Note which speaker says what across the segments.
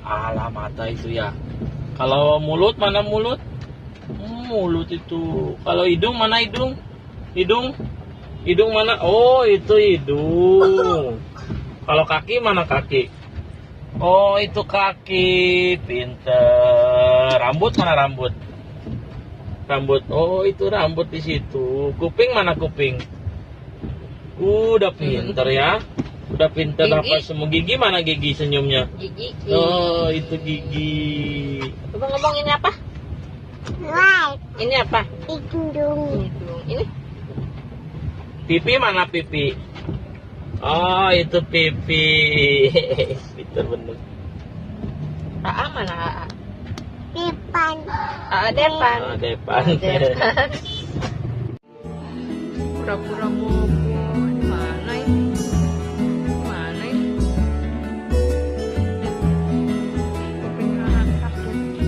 Speaker 1: Alah, mata itu ya. Kalau mulut, mana mulut? Mulut itu. Kalau hidung, mana hidung? Hidung? Hidung mana? Oh, itu hidung. Kalau kaki, mana kaki? Oh, itu kaki. Pinter. Rambut, mana rambut? Rambut. Oh, itu rambut di situ. Kuping, mana kuping? Udah pinter ya. Udah pinter apa semua. Gigi, mana gigi senyumnya?
Speaker 2: Gigi.
Speaker 1: Oh, itu gigi.
Speaker 2: Coba ngomong ini apa? Ini apa? Hidung. Ini?
Speaker 1: Pipi, mana pipi? Oh, itu pipi. Pinter bener.
Speaker 2: AA mana AA?
Speaker 3: Depan.
Speaker 2: AA depan.
Speaker 1: Ah, depan.
Speaker 2: Depan. Pura-pura bobo. Mana ini? Mana ini? Kuping AA sakit.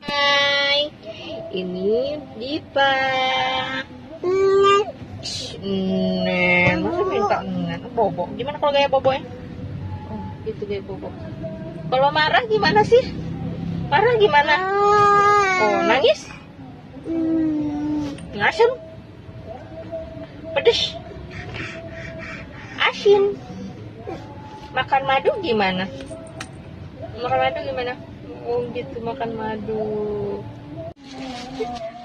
Speaker 2: Hai, ini Dipa. Masa minta bobo? Gimana kalau gaya bobo ya? Oh, itu gaya bobo. Kalau marah gimana sih? Marah gimana? Oh, nangis? Ngasem? Pedes? Asin? Makan madu gimana? Makan madu gimana? Oh gitu, makan madu.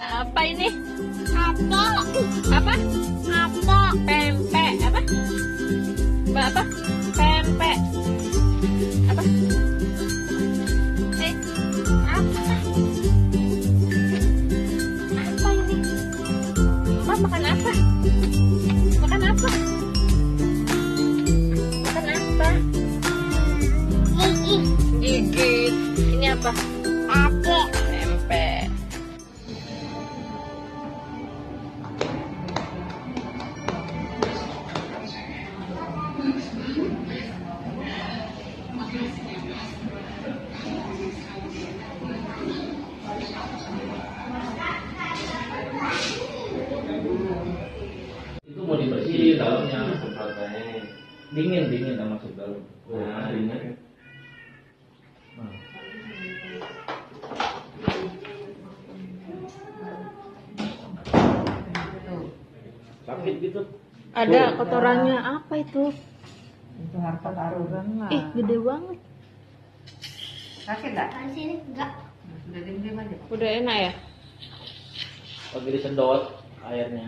Speaker 2: Apa ini? Apa? Pempek. Apa? Apa? Pempek. Apa? Apa ini? Mbak makan apa? Makan apa? Makan apa? Gigit. Ini apa? Pempek.
Speaker 1: Itu mau dibersihin dalamnya. Dingin tak masuk dalam. Nah, dingin. Sakit gitu.
Speaker 2: Ada kotorannya. Apa itu?
Speaker 4: Itu harta taruhan lah.
Speaker 2: Ih, gede banget.
Speaker 4: Sakit enggak?
Speaker 3: Sini enggak.
Speaker 4: Sudah diam aja.
Speaker 2: Udah enak ya?
Speaker 1: Lagi disedot airnya.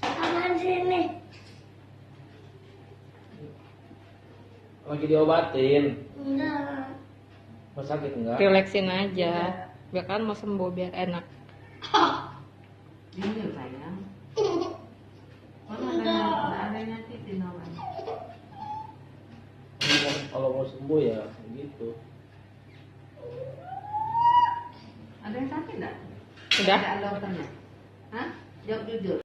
Speaker 3: Tangan sini.
Speaker 1: Lagi diobatin.
Speaker 3: Enggak.
Speaker 1: Mau sakit enggak?
Speaker 2: Relaxin aja. Biar kan mau sembuh biar enak.
Speaker 4: Dingin sayang. Mana ada nyakitin orang.
Speaker 1: Kalau mau sembuh ya gitu.
Speaker 4: Ada yang sakit enggak?
Speaker 2: Udah.
Speaker 4: Ada dokternya. Hah? Jawab jujur.